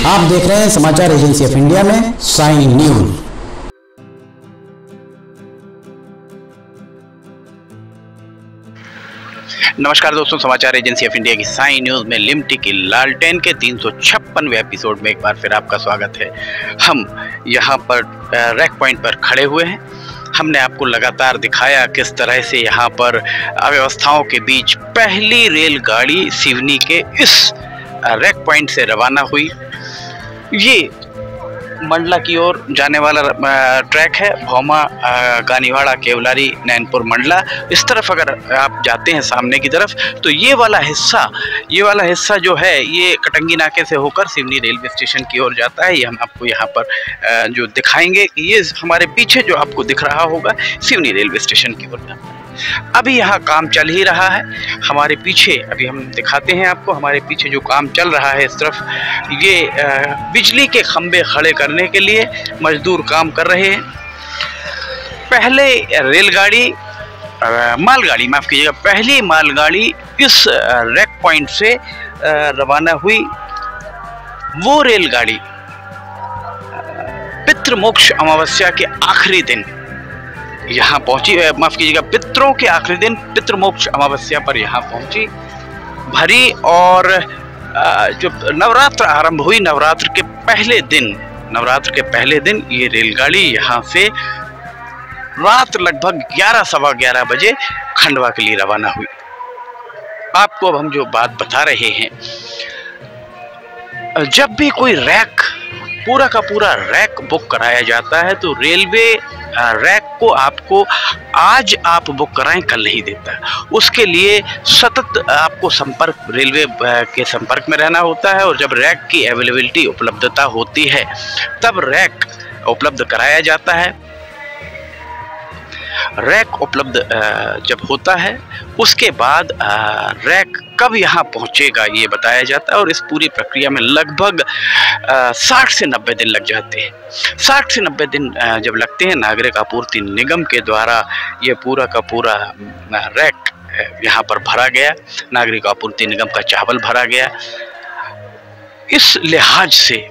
आप देख रहे हैं समाचार एजेंसी ऑफ इंडिया में साई न्यूज। नमस्कार दोस्तों, समाचार एजेंसी ऑफ इंडिया की साई न्यूज में लिमटी की लालटेन के 356वें एपिसोड में एक बार फिर आपका स्वागत है। हम यहाँ पर रैक पॉइंट पर खड़े हुए हैं। हमने आपको लगातार दिखाया किस तरह से यहाँ पर अव्यवस्थाओं के बीच पहली रेलगाड़ी सिवनी के इस रैक पॉइंट से रवाना हुई। ये मंडला की ओर जाने वाला ट्रैक है, भौमा, गानीवाड़ा, केवलारी, नैनपुर, मंडला। इस तरफ अगर आप जाते हैं सामने की तरफ तो ये वाला हिस्सा जो है ये कटंगी नाके से होकर सिवनी रेलवे स्टेशन की ओर जाता है। ये हम आपको यहाँ पर जो दिखाएंगे, ये हमारे पीछे जो आपको दिख रहा होगा सिवनी रेलवे स्टेशन की ओर जाता है। अभी यहाँ काम चल ही रहा है। हमारे पीछे अभी हम दिखाते हैं आपको, हमारे पीछे जो काम चल रहा है इस तरफ, ये बिजली के खंभे खड़े करने के लिए मजदूर काम कर रहे हैं। पहले रेलगाड़ी मालगाड़ी माफ़ कीजिएगा, पहली मालगाड़ी इस रैक पॉइंट से रवाना हुई। वो रेलगाड़ी पितृमोक्ष अमावस्या के आखिरी दिन यहाँ पहुंची, माफ कीजिएगा, पितरों के आखिरी दिन पितृमोक्ष अमावस्या पर यहाँ पहुंची भरी। और जो नवरात्र आरंभ हुई, नवरात्र के पहले दिन ये रेलगाड़ी यहाँ से रात लगभग 11 सवा 11 बजे खंडवा के लिए रवाना हुई। आपको अब हम जो बात बता रहे हैं, जब भी कोई रैक पूरा का पूरा रैक बुक कराया जाता है तो रेलवे रैक को आपको आज आप बुक कराएं कल नहीं देता। उसके लिए सतत आपको रेलवे के संपर्क में रहना होता है, और जब रैक की अवेलेबिलिटी उपलब्धता होती है तब रैक उपलब्ध कराया जाता है। रैक उपलब्ध जब होता है उसके बाद रैक कब यहाँ पहुँचेगा ये बताया जाता है, और इस पूरी प्रक्रिया में लगभग 60 से 90 दिन लग जाते हैं। 60 से 90 दिन जब लगते हैं, नागरिक आपूर्ति निगम के द्वारा ये पूरा का पूरा रैक यहाँ पर भरा गया, नागरिक आपूर्ति निगम का चावल भरा गया। इस लिहाज से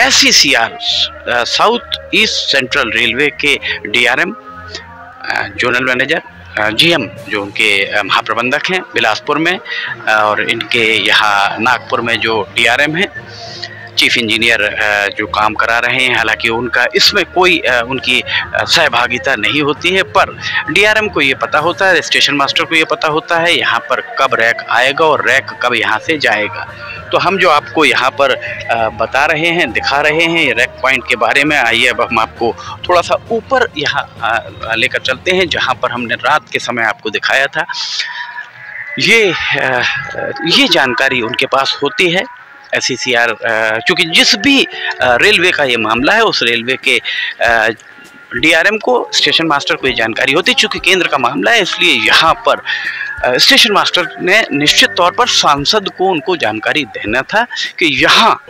SECR south east central railway के DRM, जोनल मैनेजर, GM जो उनके महाप्रबंधक हैं बिलासपुर में, और इनके यहाँ नागपुर में जो DRM हैं, चीफ इंजीनियर जो काम करा रहे हैं, हालांकि उनका इसमें कोई उनकी सहभागिता नहीं होती है, पर DRM को ये पता होता है, स्टेशन मास्टर को ये पता होता है यहाँ पर कब रैक आएगा और रैक कब यहाँ से जाएगा। तो हम जो आपको यहाँ पर बता रहे हैं, दिखा रहे हैं रैक पॉइंट के बारे में। आइए अब हम आपको थोड़ा सा ऊपर यहाँ लेकर चलते हैं, जहाँ पर हमने रात के समय आपको दिखाया था। ये जानकारी उनके पास होती है। SECR चूँकि जिस भी रेलवे का ये मामला है, उस रेलवे के DRM को, स्टेशन मास्टर को ये जानकारी होती है। चूँकि केंद्र का मामला है, इसलिए यहाँ पर स्टेशन मास्टर ने निश्चित तौर पर सांसद को उनको जानकारी देना था कि यहाँ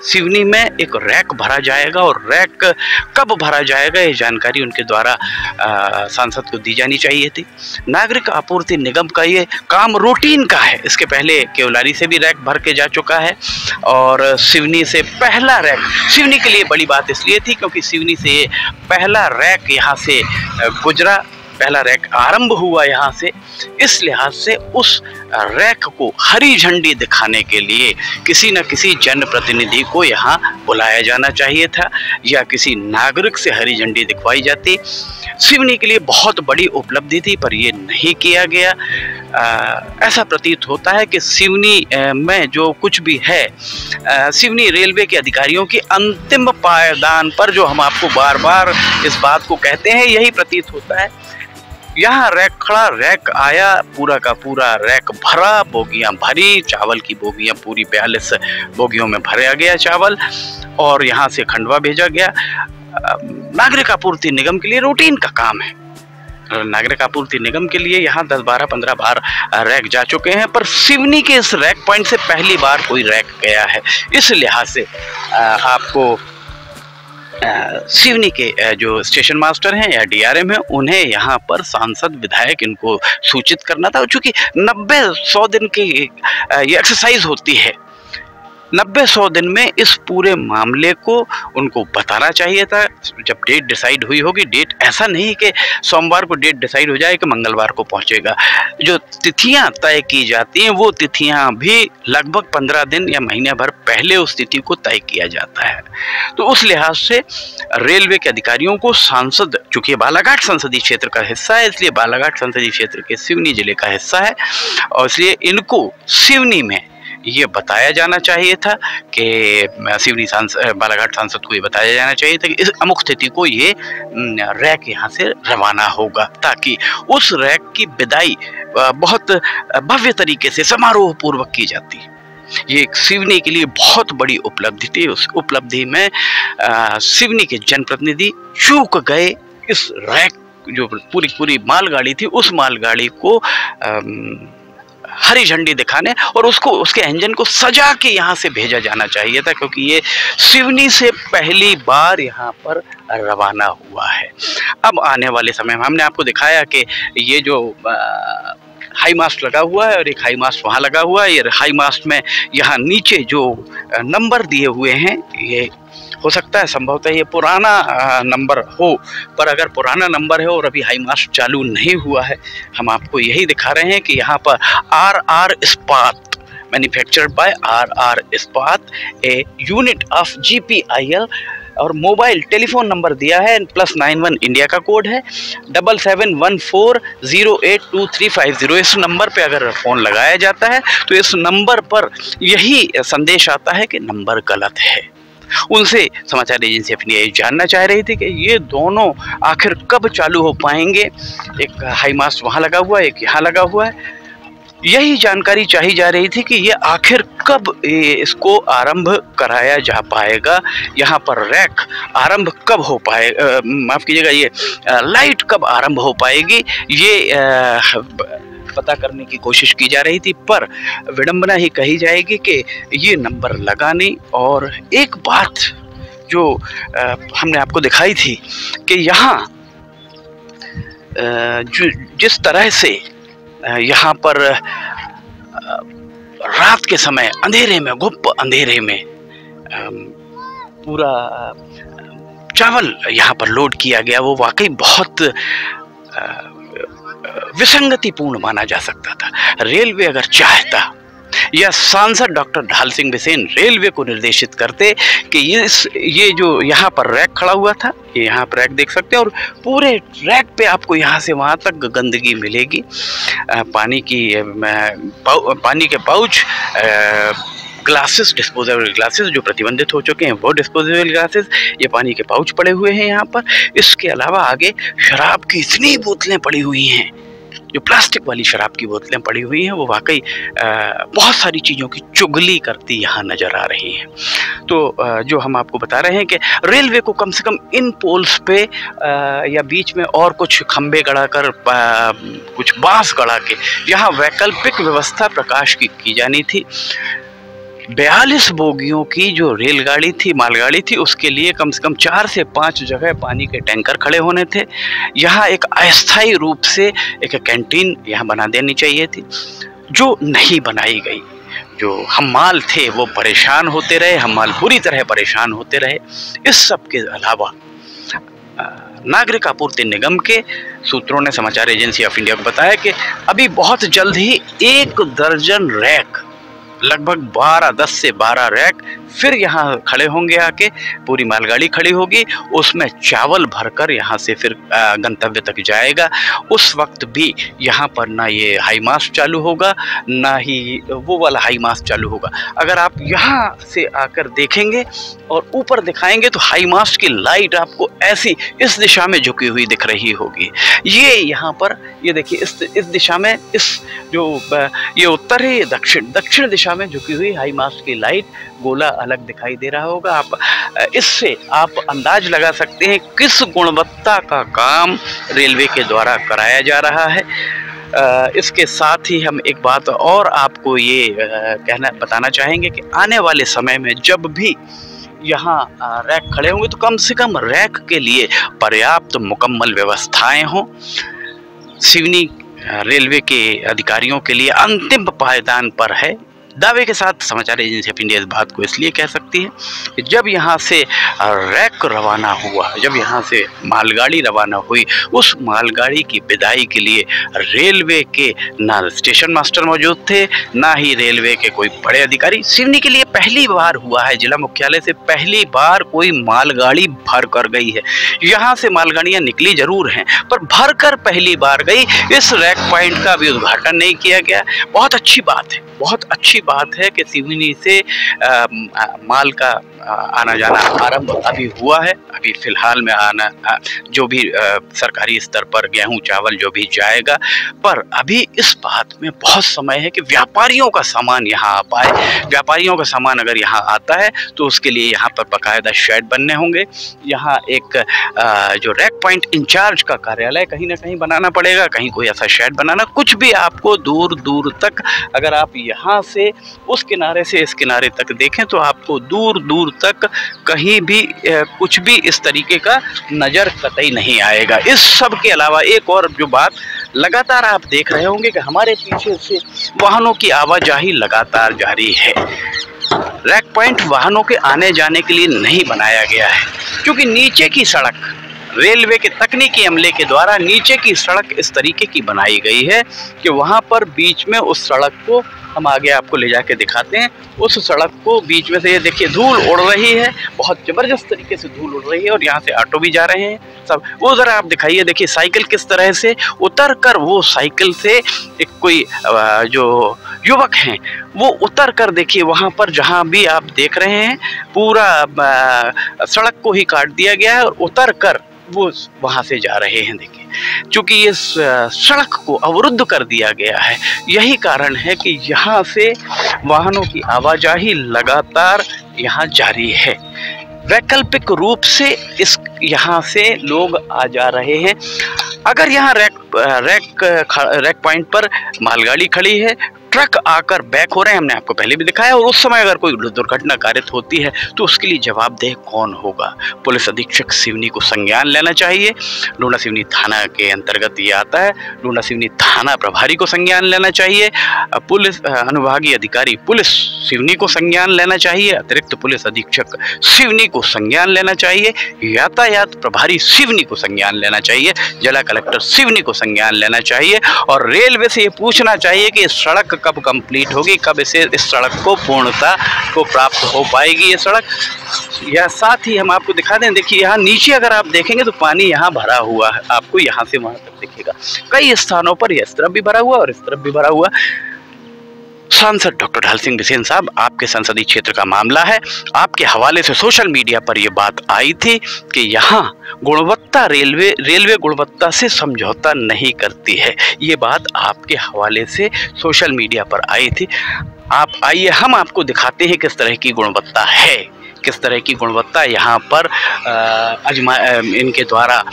सिवनी में एक रैक भरा जाएगा, और रैक कब भरा जाएगा ये जानकारी उनके द्वारा सांसद को दी जानी चाहिए थी। नागरिक आपूर्ति निगम का ये काम रूटीन का है। इसके पहले केवलारी से भी रैक भर के जा चुका है, और सिवनी से पहला रैक, सिवनी के लिए बड़ी बात इसलिए थी क्योंकि सिवनी से पहला रैक यहाँ से गुजरा, पहला रैक आरंभ हुआ यहाँ से। इस लिहाज से उस रैक को हरी झंडी दिखाने के लिए किसी न किसी जनप्रतिनिधि को यहाँ बुलाया जाना चाहिए था, या किसी नागरिक से हरी झंडी दिखवाई जाती। सिवनी के लिए बहुत बड़ी उपलब्धि थी, पर ये नहीं किया गया। ऐसा प्रतीत होता है कि सिवनी में जो कुछ भी है, सिवनी रेलवे के अधिकारियों की अंतिम पायदान पर, जो हम आपको बार बार इस बात को कहते हैं, यही प्रतीत होता है। यहाँ रैक खड़ा, रैक आया, पूरा का पूरा रैक भरा, बोगियां भरी, चावल की बोगियां पूरी 42 बोगियों में भरा गया चावल, और यहाँ से खंडवा भेजा गया। नागरिक आपूर्ति निगम के लिए रूटीन का काम है। नागरिक आपूर्ति निगम के लिए यहाँ 10, 12, 15 बार रैक जा चुके हैं, पर सिवनी के इस रैक पॉइंट से पहली बार कोई रैक गया है। इस लिहाज से आपको सिवनी के जो स्टेशन मास्टर हैं या DRM हैं, उन्हें यहाँ पर सांसद, विधायक, इनको सूचित करना था। चूँकि 90-100 दिन की ये एक्सरसाइज होती है, 90-100 दिन में इस पूरे मामले को उनको बताना चाहिए था। जब डेट डिसाइड हुई होगी, डेट ऐसा नहीं कि सोमवार को डेट डिसाइड हो जाए कि मंगलवार को पहुंचेगा। जो तिथियां तय की जाती हैं वो तिथियां भी लगभग 15 दिन या महीने भर पहले उस तिथि को तय किया जाता है। तो उस लिहाज से रेलवे के अधिकारियों को सांसद, चूंकि बालाघाट संसदीय क्षेत्र का हिस्सा है, इसलिए बालाघाट संसदीय क्षेत्र के सिवनी जिले का हिस्सा है और इसलिए इनको सिवनी में ये बताया जाना चाहिए था कि सिवनी बालाघाट सांसद को ये बताया जाना चाहिए था कि इस अमुक तिथि को ये रैक यहाँ से रवाना होगा, ताकि उस रैक की विदाई बहुत भव्य तरीके से समारोह पूर्वक की जाती। ये एक सिवनी के लिए बहुत बड़ी उपलब्धि थी। उस उपलब्धि में सिवनी के जनप्रतिनिधि चूक गए। इस रैक जो पूरी मालगाड़ी थी, उस मालगाड़ी को हरी झंडी दिखाने और उसके इंजन को सजा के यहाँ से भेजा जाना चाहिए था, क्योंकि ये सिवनी से पहली बार यहाँ पर रवाना हुआ है। अब आने वाले समय में हमने आपको दिखाया कि ये जो हाई मास्ट लगा हुआ है और एक हाई मास्ट वहाँ लगा हुआ है। ये हाई मास्ट में यहाँ नीचे जो नंबर दिए हुए हैं, ये हो सकता है संभवतः ये पुराना नंबर हो, पर अगर पुराना नंबर है और अभी हाई मास्ट चालू नहीं हुआ है, हम आपको यही दिखा रहे हैं कि यहाँ पर RR इस्पात, मैन्युफैक्चर्ड बाय RR इस्पात, ए यूनिट ऑफ GPIL, और मोबाइल टेलीफोन नंबर दिया है +91 इंडिया का कोड है 7714082350। इस नंबर पे अगर फ़ोन लगाया जाता है तो इस नंबर पर यही संदेश आता है कि नंबर गलत है। उनसे समाचार एजेंसी अपनी ये जानना चाह रही थी कि ये दोनों आखिर कब चालू हो पाएंगे। एक हाई मास्ट वहाँ लगा हुआ है, एक यहाँ लगा हुआ है। यही जानकारी चाही जा रही थी कि ये आखिर कब इसको आरंभ कराया जा पाएगा, यहाँ पर रैक आरंभ कब हो पाए, माफ़ कीजिएगा, ये लाइट कब आरंभ हो पाएगी, ये पता करने की कोशिश की जा रही थी। पर विडंबना ही कही जाएगी कि ये नंबर लगा नहीं। और एक बात जो हमने आपको दिखाई थी कि यहाँ जिस तरह से यहाँ पर रात के समय अंधेरे में, गुप्त अंधेरे में पूरा चावल यहाँ पर लोड किया गया, वो वाकई बहुत विसंगतिपूर्ण माना जा सकता था। रेलवे अगर चाहता या सांसद डॉक्टर ढाल सिंह बिसेन रेलवे को निर्देशित करते कि ये जो यहाँ पर रैक खड़ा हुआ था, ये यहाँ पर रैक देख सकते हैं और पूरे रैक पे आपको यहाँ से वहाँ तक गंदगी मिलेगी। पानी के पाउच, ग्लासेस, डिस्पोजेबल ग्लासेस जो प्रतिबंधित हो चुके हैं वो डिस्पोजेबल ग्लासेस, ये पानी के पाउच पड़े हुए हैं यहाँ पर। इसके अलावा आगे शराब की इतनी बोतलें पड़ी हुई हैं, जो प्लास्टिक वाली शराब की बोतलें पड़ी हुई हैं, वो वाकई बहुत सारी चीज़ों की चुगली करती यहाँ नज़र आ रही हैं। तो जो हम आपको बता रहे हैं कि रेलवे को कम से कम इन पोल्स पे या बीच में और कुछ खंबे गड़ा कर, कुछ बांस गड़ा के यहाँ वैकल्पिक व्यवस्था प्रकाश की जानी थी। 42 बोगियों की जो रेलगाड़ी थी, मालगाड़ी थी, उसके लिए कम से कम 4 से 5 जगह पानी के टैंकर खड़े होने थे। यहाँ एक अस्थायी रूप से एक कैंटीन यहाँ बना देनी चाहिए थी, जो नहीं बनाई गई। जो हम्माल थे वो परेशान होते रहे, हम्माल बुरी तरह परेशान होते रहे। इस सब के अलावा नागरिक आपूर्ति निगम के सूत्रों ने समाचार एजेंसी ऑफ इंडिया को बताया कि अभी बहुत जल्द ही 1 दर्जन रैक, लगभग 10 से 12 रैक फिर यहाँ खड़े होंगे, आके पूरी मालगाड़ी खड़ी होगी, उसमें चावल भरकर यहाँ से फिर गंतव्य तक जाएगा। उस वक्त भी यहाँ पर ना ये हाई मास्ट चालू होगा, ना ही वो वाला हाई मास्ट चालू होगा। अगर आप यहाँ से आकर देखेंगे और ऊपर दिखाएंगे तो हाई मास्ट की लाइट आपको ऐसी इस दिशा में झुकी हुई दिख रही होगी। ये यहाँ पर ये देखिए, इस दिशा में, इस जो ये उत्तर है, ये दक्षिण दिशा में झुकी हुई हाई मास्ट की लाइट, गोला अलग दिखाई दे रहा होगा। इससे आप अंदाज लगा सकते हैं किस गुणवत्ता का काम रेलवे के द्वारा कराया जा रहा है। इसके साथ ही हम एक बात और आपको ये बताना चाहेंगे कि आने वाले समय में जब भी यहाँ रैक खड़े होंगे तो कम से कम रैक के लिए पर्याप्त मुकम्मल व्यवस्थाएं हों। सिवनी रेलवे के अधिकारियों के लिए अंतिम पायदान पर है दावे के साथ समाचार एजेंसी ऑफ इंडिया इस बात को इसलिए कह सकती है कि जब यहाँ से रैक रवाना हुआ, जब यहाँ से मालगाड़ी रवाना हुई, उस मालगाड़ी की विदाई के लिए रेलवे के ना स्टेशन मास्टर मौजूद थे, ना ही रेलवे के कोई बड़े अधिकारी। सिवनी के लिए पहली बार हुआ है, जिला मुख्यालय से पहली बार कोई मालगाड़ी भर कर गई है। यहाँ से मालगाड़ियाँ निकली जरूर हैं, पर भर कर पहली बार गई। इस रैक पॉइंट का भी उद्घाटन नहीं किया गया। बहुत अच्छी बात है, बहुत अच्छी बात है कि सिवनी से माल का आना जाना आरंभ अभी हुआ है। अभी फिलहाल में आना जो भी सरकारी स्तर पर गेहूं चावल जो भी जाएगा, पर अभी इस बात में बहुत समय है कि व्यापारियों का सामान यहाँ आ पाए। व्यापारियों का सामान अगर यहाँ आता है तो उसके लिए यहाँ पर बाकायदा शेड बनने होंगे। यहाँ एक जो रैक पॉइंट इंचार्ज का कार्यालय कहीं ना कहीं बनाना पड़ेगा, कहीं कोई ऐसा शेड बनाना, कुछ भी आपको दूर दूर तक, अगर आप यहाँ से उस किनारे से इस किनारे तक देखें तो आपको दूर दूर तक कहीं भी कुछ भी इस तरीके का नज़र कतई नहीं आएगा। इस सब के अलावा एक और जो बात लगातार आप देख रहे होंगे कि हमारे पीछे से वाहनों की आवाजाही लगातार जारी है। रैक पॉइंट वाहनों के आने जाने के लिए नहीं बनाया गया है, क्योंकि नीचे की सड़क रेलवे के तकनीकी अमले के द्वारा नीचे की सड़क इस तरीके की बनाई गई है कि वहाँ पर बीच में उस सड़क को हम आगे आपको ले जाके दिखाते हैं। उस सड़क को बीच में से ये देखिए धूल उड़ रही है, बहुत ज़बरदस्त तरीके से धूल उड़ रही है, और यहाँ से ऑटो भी जा रहे हैं सब। वो ज़रा आप दिखाइए, देखिए साइकिल किस तरह से उतर कर, वो साइकिल से एक कोई जो युवक हैं वो उतर कर, देखिए वहाँ पर जहाँ भी आप देख रहे हैं पूरा सड़क को ही काट दिया गया है और उतर कर वो वहाँ से जा रहे हैं। देखिए चूँकि इस सड़क को अवरुद्ध कर दिया गया है, यही कारण है कि यहाँ से वाहनों की आवाजाही लगातार यहाँ जारी है। वैकल्पिक रूप से इस यहाँ से लोग आ जा रहे हैं। अगर यहाँ रैक पॉइंट पर मालगाड़ी खड़ी है, ट्रक आकर बैक हो रहे हैं, हमने आपको पहले भी दिखाया, और उस समय अगर कोई दुर्घटना कारित होती है तो उसके लिए जवाबदेह कौन होगा? पुलिस अधीक्षक सिवनी को संज्ञान लेना चाहिए। लूना सिवनी थाना के अंतर्गत ये आता है। लूना सिवनी थाना प्रभारी को संज्ञान लेना चाहिए। पुलिस अनुभागीय अधिकारी पुलिस सिवनी को संज्ञान लेना चाहिए। अतिरिक्त पुलिस अधीक्षक सिवनी को संज्ञान लेना चाहिए। यातायात प्रभारी सिवनी को संज्ञान लेना चाहिए। जिला कलेक्टर सिवनी को संज्ञान लेना चाहिए, और रेलवे से ये पूछना चाहिए कि इस सड़क कब कंप्लीट होगी, कब इस सड़क को पूर्णता को प्राप्त हो पाएगी ये सड़क। या साथ ही हम आपको दिखा दें, देखिए यहाँ नीचे अगर आप देखेंगे तो पानी यहाँ भरा हुआ है, आपको यहाँ से वहाँ तक दिखेगा। कई स्थानों पर इस तरफ भी भरा हुआ और इस तरफ भी भरा हुआ। सांसद डॉक्टर ढाल सिंह बिसेन साहब, आपके संसदीय क्षेत्र का मामला है, आपके हवाले से सोशल मीडिया पर यह बात आई थी कि यहाँ गुणवत्ता रेलवे गुणवत्ता से समझौता नहीं करती है। ये बात आपके हवाले से सोशल मीडिया पर आई थी। आप आइए, हम आपको दिखाते हैं किस तरह की गुणवत्ता है, किस तरह की गुणवत्ता यहाँ पर इनके द्वारा,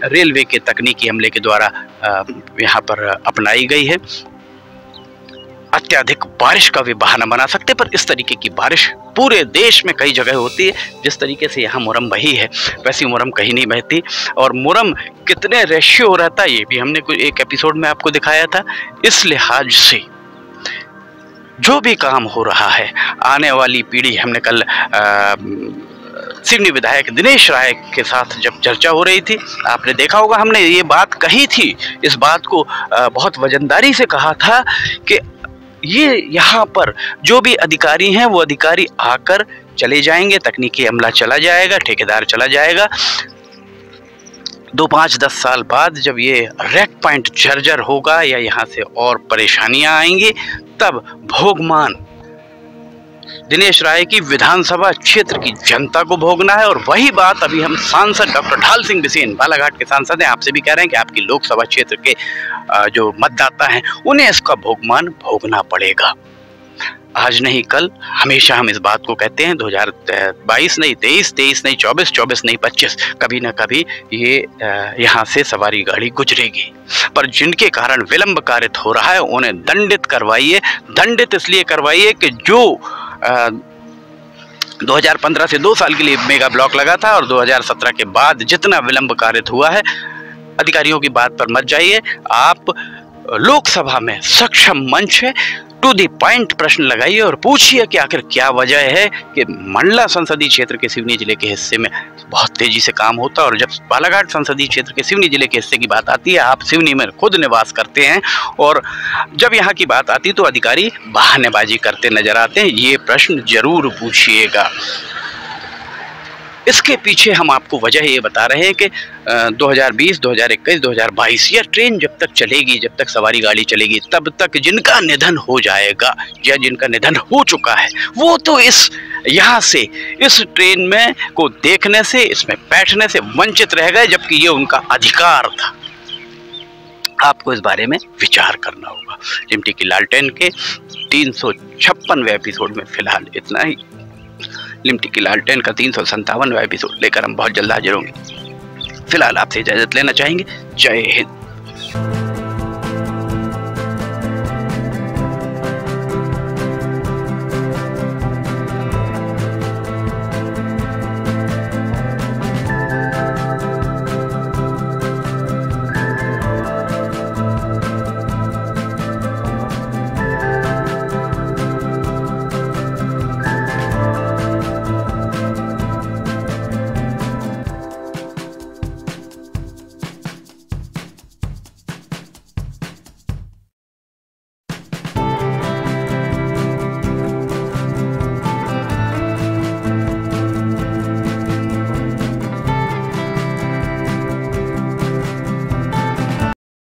रेलवे के तकनीकी अमले के द्वारा यहाँ पर अपनाई गई है। अत्यधिक बारिश का भी बहाना बना सकते, पर इस तरीके की बारिश पूरे देश में कई जगह होती है। जिस तरीके से यहाँ मुरम बही है वैसी मुरम कहीं नहीं बहती, और मुरम कितने रेशियो रहता है ये भी हमने कोई एक एपिसोड में आपको दिखाया था। इस लिहाज से जो भी काम हो रहा है, आने वाली पीढ़ी, हमने कल सिवनी विधायक दिनेश राय के साथ जब चर्चा हो रही थी, आपने देखा होगा हमने ये बात कही थी, इस बात को बहुत वजनदारी से कहा था कि ये यहाँ पर जो भी अधिकारी हैं वो अधिकारी आकर चले जाएंगे, तकनीकी अमला चला जाएगा, ठेकेदार चला जाएगा। 2, 5, 10 साल बाद जब ये रैक पॉइंट जर्जर होगा या यहाँ से और परेशानियाँ आएंगी, तब भोगमान दिनेश राय की विधानसभा क्षेत्र की जनता को भोगना है। और वही बात अभी हम सांसद डॉक्टर ढाल सिंह बिसेन, बालाघाट के सांसद हैं, आपसे भी कह रहे हैं कि आपकी लोकसभा क्षेत्र के जो मतदाता हैं उन्हें इसका भोगमान भोगना पड़ेगा। आज नहीं कल, हमेशा हम इस बात को कहते हैं। 2022 नहीं 23 नहीं 24 नहीं 25, कभी ना कभी ये यहाँ से सवारी गाड़ी गुजरेगी। पर जिनके कारण विलंब कारित हो रहा है उन्हें दंडित करवाइए। दंडित इसलिए करवाइए कि जो 2015 से 2 साल के लिए मेगा ब्लॉक लगा था और 2017 के बाद जितना विलंब कारित हुआ है, अधिकारियों की बात पर मत जाइए। आप लोकसभा में सक्षम मंच है, टू द पॉइंट प्रश्न लगाइए और पूछिए कि आखिर क्या वजह है कि मंडला संसदीय क्षेत्र के सिवनी जिले के हिस्से में बहुत तेजी से काम होता है, और जब बालाघाट संसदीय क्षेत्र के सिवनी जिले के हिस्से की बात आती है, आप सिवनी में खुद निवास करते हैं, और जब यहाँ की बात आती है तो अधिकारी बहानेबाजी करते नजर आते हैं। ये प्रश्न जरूर पूछिएगा। इसके पीछे हम आपको वजह ये बता रहे हैं कि 2020, 2021, 2022 यह ट्रेन जब तक चलेगी, जब तक सवारी गाड़ी चलेगी, तब तक जिनका निधन हो जाएगा या जिनका निधन हो चुका है वो तो यहाँ से इस ट्रेन में को देखने से, इसमें बैठने से वंचित रह गए, जबकि ये उनका अधिकार था। आपको इस बारे में विचार करना होगा। चिमटी की लालटेन के 356वें एपिसोड में फिलहाल इतना ही। लिमटी की लालटेन का 357वां एपिसोड लेकर हम बहुत जल्द हाजिर होंगे। फिलहाल आपसे इजाजत लेना चाहेंगे। जय हिंद।